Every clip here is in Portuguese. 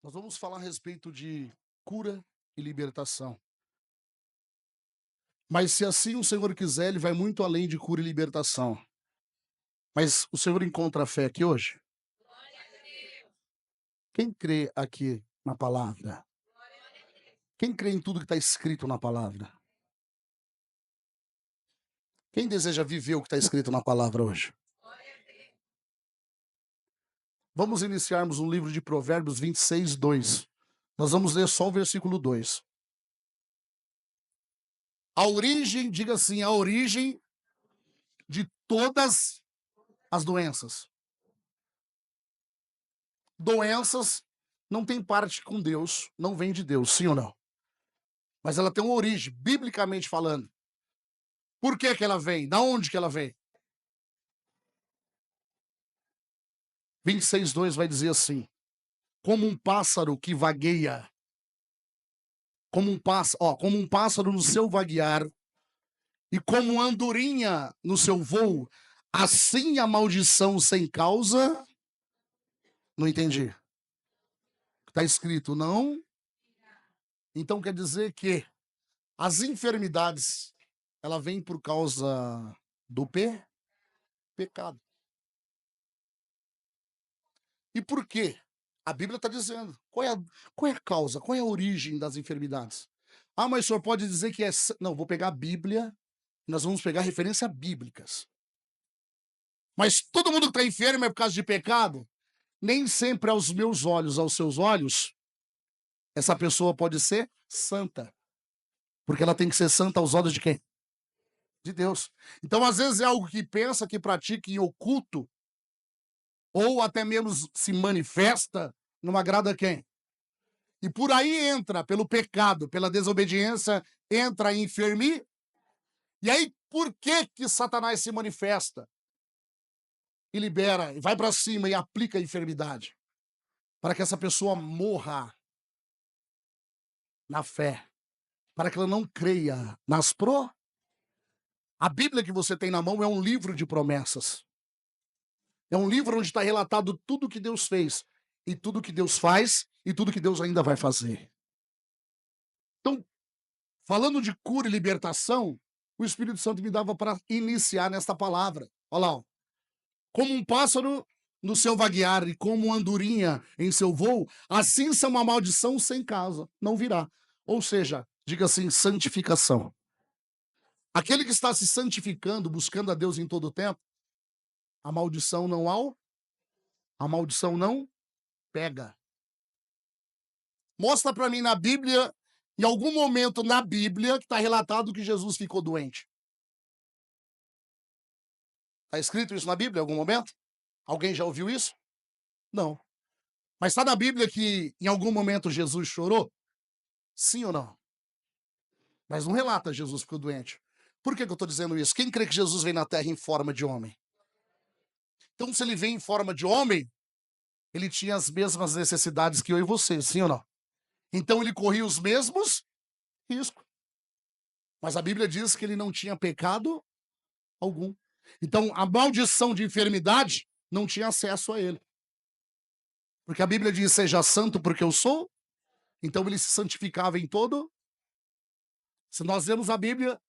Nós vamos falar a respeito de cura e libertação. Mas se assim o Senhor quiser, ele vai muito além de cura e libertação. Mas o Senhor encontra a fé aqui hoje? Quem crê aqui na palavra? Quem crê em tudo que está escrito na palavra? Quem deseja viver o que está escrito na palavra hoje? Vamos iniciarmos um livro de Provérbios 26, 2. Nós vamos ler só o versículo 2. A origem, diga assim, a origem de todas as doenças. Doenças não tem parte com Deus, não vem de Deus, sim ou não? Mas ela tem uma origem, biblicamente falando. Por que que ela vem? Da onde que ela vem? 26:2 vai dizer assim: como um pássaro que vagueia, como um pássaro no seu vaguear, e como uma andorinha no seu voo, assim a maldição sem causa. Não entendi. Está escrito não? Então quer dizer que as enfermidades, ela vem por causa do pecado. E por quê? A Bíblia está dizendo. Qual é a causa? Qual é a origem das enfermidades? Ah, mas o senhor pode dizer que é. Não, vou pegar a Bíblia, nós vamos pegar referências bíblicas. Mas todo mundo que está enfermo é por causa de pecado? Nem sempre aos meus olhos, aos seus olhos, essa pessoa pode ser santa. Porque ela tem que ser santa aos olhos de quem? De Deus. Então, às vezes, é algo que pensa, que pratica em oculto, ou até mesmo se manifesta, não agrada quem? E por aí entra, pelo pecado, pela desobediência, entra a enfermidade. E aí, por que que Satanás se manifesta? E libera, e vai para cima e aplica a enfermidade. Para que essa pessoa morra na fé. Para que ela não creia nas A Bíblia que você tem na mão é um livro de promessas. É um livro onde está relatado tudo que Deus fez, e tudo que Deus faz, e tudo que Deus ainda vai fazer. Então, falando de cura e libertação, o Espírito Santo me dava para iniciar nesta palavra. Olha lá, ó. Como um pássaro no seu vaguear e como uma andorinha em seu voo, assim são uma maldição sem causa, não virá. Ou seja, diga assim, santificação. Aquele que está se santificando, buscando a Deus em todo o tempo, a maldição a maldição não pega. Mostra para mim na Bíblia, em algum momento na Bíblia, que está relatado que Jesus ficou doente. Está escrito isso na Bíblia em algum momento? Alguém já ouviu isso? Não. Mas está na Bíblia que em algum momento Jesus chorou? Sim ou não? Mas não relata Jesus ficou doente. Por que eu estou dizendo isso? Quem crê que Jesus veio na Terra em forma de homem? Então, se ele vem em forma de homem, ele tinha as mesmas necessidades que eu e você, sim ou não? Então, ele corria os mesmos riscos. Mas a Bíblia diz que ele não tinha pecado algum. Então, a maldição de enfermidade não tinha acesso a ele. Porque a Bíblia diz, seja santo porque eu sou. Então, ele se santificava em todo. Se nós vemos a Bíblia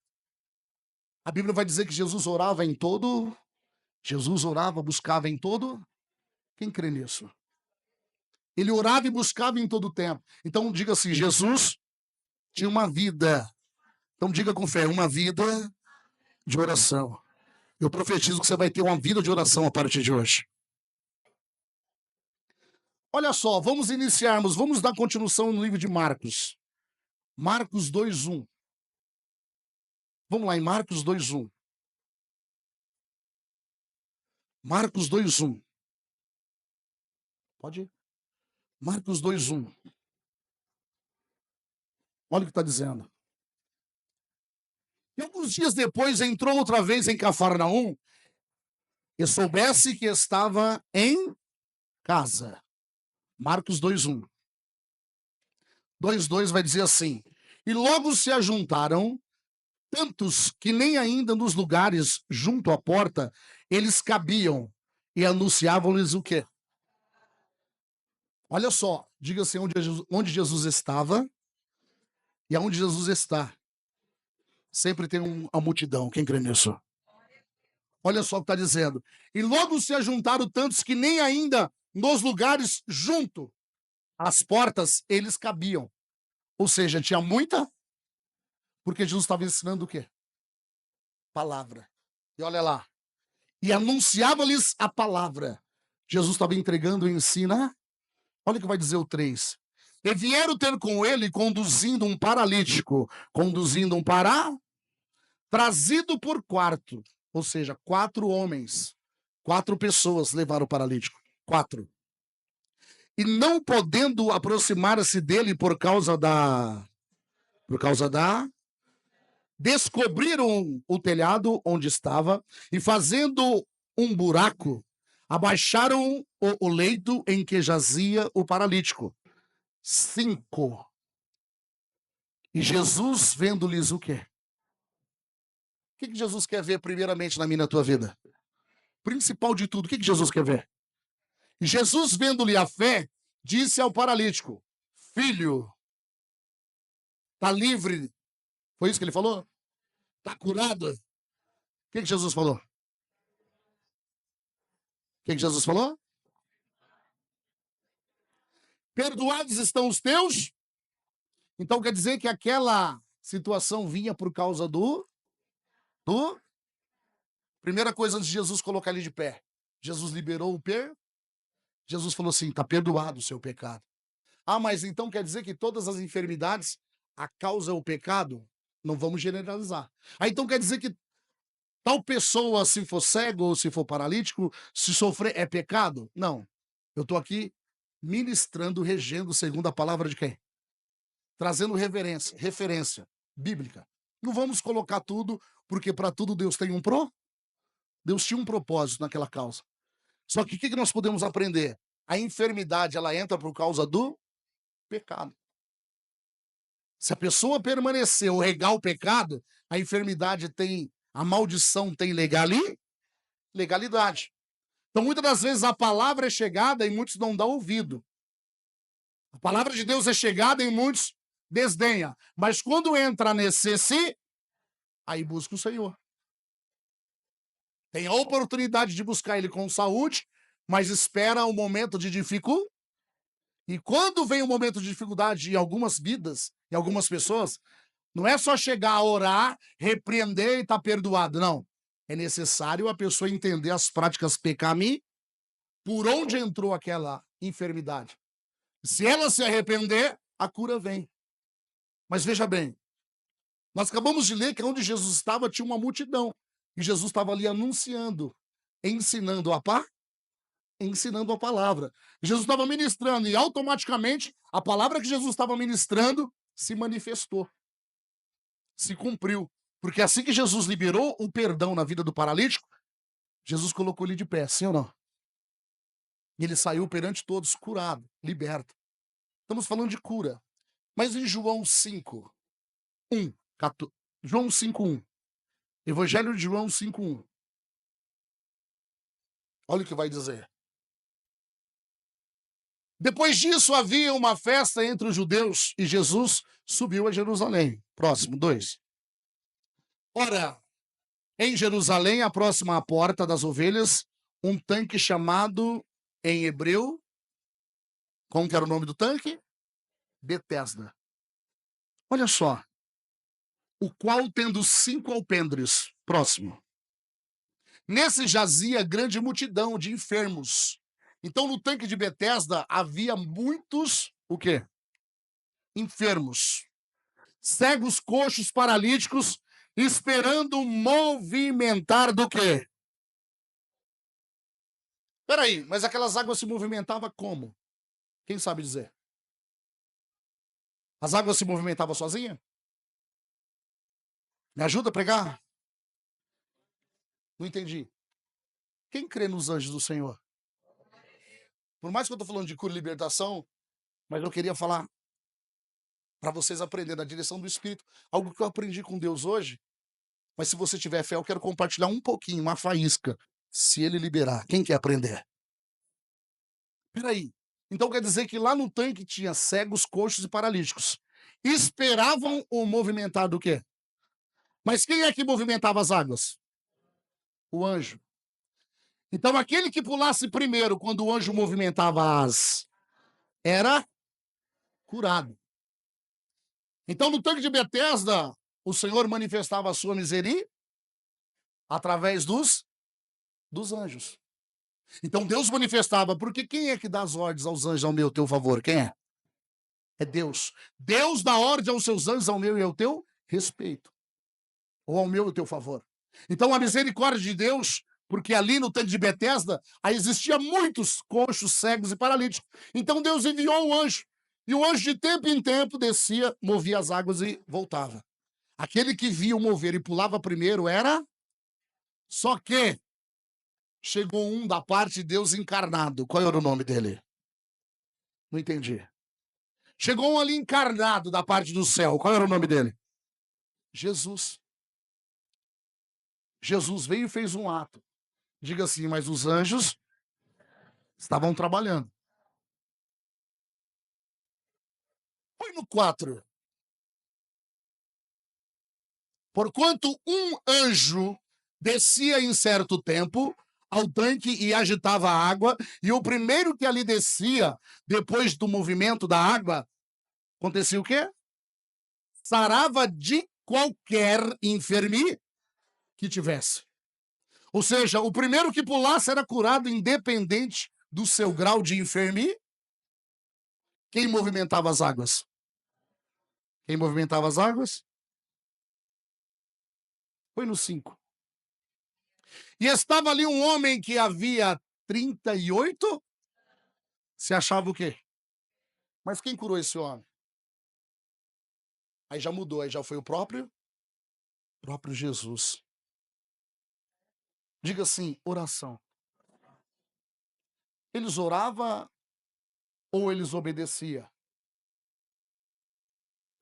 vai dizer que Jesus orava em todo. Jesus orava, buscava em todo. Quem crê nisso? Ele orava e buscava em todo o tempo. Então, diga assim, Jesus tinha uma vida. Então, diga com fé, uma vida de oração. Eu profetizo que você vai ter uma vida de oração a partir de hoje. Olha só, vamos dar continuação no livro de Marcos. Marcos 2:1. Vamos lá em Marcos 2:1. Marcos 2:1. Pode ir. Marcos 2:1. Olha o que está dizendo. E alguns dias depois entrou outra vez em Cafarnaum e soubesse que estava em casa. Marcos 2:1. 2:2 vai dizer assim: e logo se ajuntaram tantos que nem ainda nos lugares junto à porta eles cabiam e anunciavam-lhes o quê? Olha só, Diga assim, onde Jesus estava e aonde Jesus está. Sempre tem uma multidão. Quem crê nisso? Olha só o que está dizendo. E logo se ajuntaram tantos que nem ainda nos lugares junto às portas eles cabiam. Ou seja, tinha muita, porque Jesus estava ensinando o quê? Palavra. E olha lá. E anunciava-lhes a palavra. Jesus estava entregando o ensino. Olha o que vai dizer o 3. E vieram ter com ele conduzindo um paralítico, trazido por quarto. Ou seja, 4 homens, 4 pessoas levaram o paralítico. 4. E não podendo aproximar-se dele por causa da... Descobriram o telhado onde estava e fazendo um buraco, abaixaram o leito em que jazia o paralítico. 5. E Jesus vendo-lhes o quê? O que Jesus quer ver primeiramente na minha e na tua vida? Principal de tudo, o que Jesus quer ver? Jesus vendo-lhe a fé, disse ao paralítico, filho, está livre. Foi isso que ele falou? Está curado. O que Jesus falou? O que Jesus falou? Perdoados estão os teus. Então quer dizer que aquela situação vinha por causa do... Primeira coisa antes de Jesus colocar ele de pé. Jesus liberou Jesus falou assim, está perdoado o seu pecado. Ah, mas então quer dizer que todas as enfermidades, a causa é o pecado? Não vamos generalizar. Ah, então quer dizer que tal pessoa, se for cego ou se for paralítico, se sofrer é pecado? Não. Eu estou aqui ministrando, regendo segundo a palavra de quem? Trazendo referência bíblica. Não vamos colocar tudo, porque para tudo Deus tem Deus tinha um propósito naquela causa. Só que o que nós podemos aprender? A enfermidade, ela entra por causa do pecado. Se a pessoa permanecer ou regar o pecado, a enfermidade tem, a maldição tem legalidade. Então, muitas das vezes, a palavra é chegada e muitos não dão ouvido. A palavra de Deus é chegada e muitos desdenham. Mas quando entra a necessidade, aí busca o Senhor. Tem a oportunidade de buscar Ele com saúde, mas espera um momento de dificuldade. E quando vem um momento de dificuldade em algumas vidas, em algumas pessoas, não é só chegar a orar, repreender e estar perdoado, não. É necessário a pessoa entender as práticas pecaminossas, por onde entrou aquela enfermidade. Se ela se arrepender, a cura vem. Mas veja bem, nós acabamos de ler que onde Jesus estava tinha uma multidão. E Jesus estava ali anunciando, ensinando a palavra. Jesus estava ministrando e automaticamente a palavra que Jesus estava ministrando se manifestou, se cumpriu. Porque assim que Jesus liberou o perdão na vida do paralítico, Jesus colocou ele de pé, sim ou não? E ele saiu perante todos curado, liberto. Estamos falando de cura. Mas em João 5, 1, 14, João 5, 1. Evangelho de João 5, 1. Olha o que vai dizer. Depois disso, havia uma festa entre os judeus e Jesus subiu a Jerusalém. Próximo, 2. Ora, em Jerusalém, a próxima à porta das ovelhas, um tanque chamado, em hebreu, como que era o nome do tanque? Betesda. Olha só. O qual tendo 5 alpendres. Próximo. Nesse jazia grande multidão de enfermos. Então, no tanque de Betesda havia muitos, o quê? Enfermos. Cegos, coxos, paralíticos, esperando movimentar do quê? Peraí, mas aquelas águas se movimentavam como? Quem sabe dizer? As águas se movimentavam sozinha? Me ajuda a pregar? Não entendi. Quem crê nos anjos do Senhor? Por mais que eu estou falando de cura e libertação, mas eu queria falar para vocês aprenderem na direção do Espírito, algo que eu aprendi com Deus hoje, mas se você tiver fé, eu quero compartilhar um pouquinho, uma faísca, se Ele liberar. Quem quer aprender? Peraí, Então quer dizer que lá no tanque tinha cegos, coxos e paralíticos. Esperavam o movimentar do quê? Mas quem é que movimentava as águas? O anjo. Então aquele que pulasse primeiro quando o anjo movimentava as era curado. Então no tanque de Betesda, o Senhor manifestava a sua misericórdia através dos anjos. Então Deus manifestava, porque quem é que dá as ordens aos anjos ao meu teu favor? Quem é? É Deus. Deus dá ordem aos seus anjos ao meu e ao teu respeito. Ou ao meu e ao teu favor. Então a misericórdia de Deus, porque ali no tanque de Betesda, aí existia muitos coxos, cegos e paralíticos. Então Deus enviou um anjo. E o anjo de tempo em tempo descia, movia as águas e voltava. Aquele que via o mover e pulava primeiro era... Só que chegou um da parte de Deus encarnado. Qual era o nome dele? Não entendi. Chegou um ali encarnado da parte do céu. Qual era o nome dele? Jesus. Jesus veio e fez um ato. Diga assim, mas os anjos estavam trabalhando. Põe no 4. Porquanto um anjo descia em certo tempo ao tanque e agitava a água, e o primeiro que ali descia, depois do movimento da água, acontecia o quê? Sarava de qualquer enfermidade que tivesse. Ou seja, o primeiro que pulasse era curado independente do seu grau de enfermidade. Quem movimentava as águas? Quem movimentava as águas? Foi no 5. E estava ali um homem que havia 38. Se achava o quê? Mas quem curou esse homem? Aí já mudou, aí já foi o próprio Jesus. Diga assim, oração. Eles oravam ou eles obedeciam?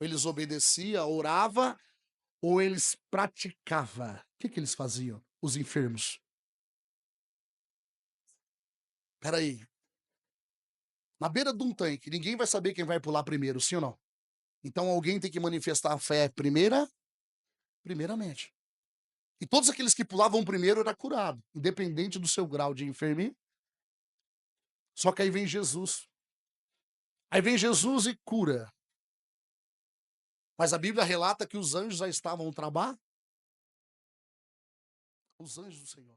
Eles obedeciam, orava ou eles praticavam? O que eles faziam, os enfermos? Peraí. Na beira de um tanque, ninguém vai saber quem vai pular primeiro, sim ou não? Então alguém tem que manifestar a fé primeiramente. E todos aqueles que pulavam primeiro era curado, independente do seu grau de enfermidade. Só que aí vem Jesus. Aí vem Jesus e cura. Mas a Bíblia relata que os anjos já estavam trabalhando. Os anjos do Senhor.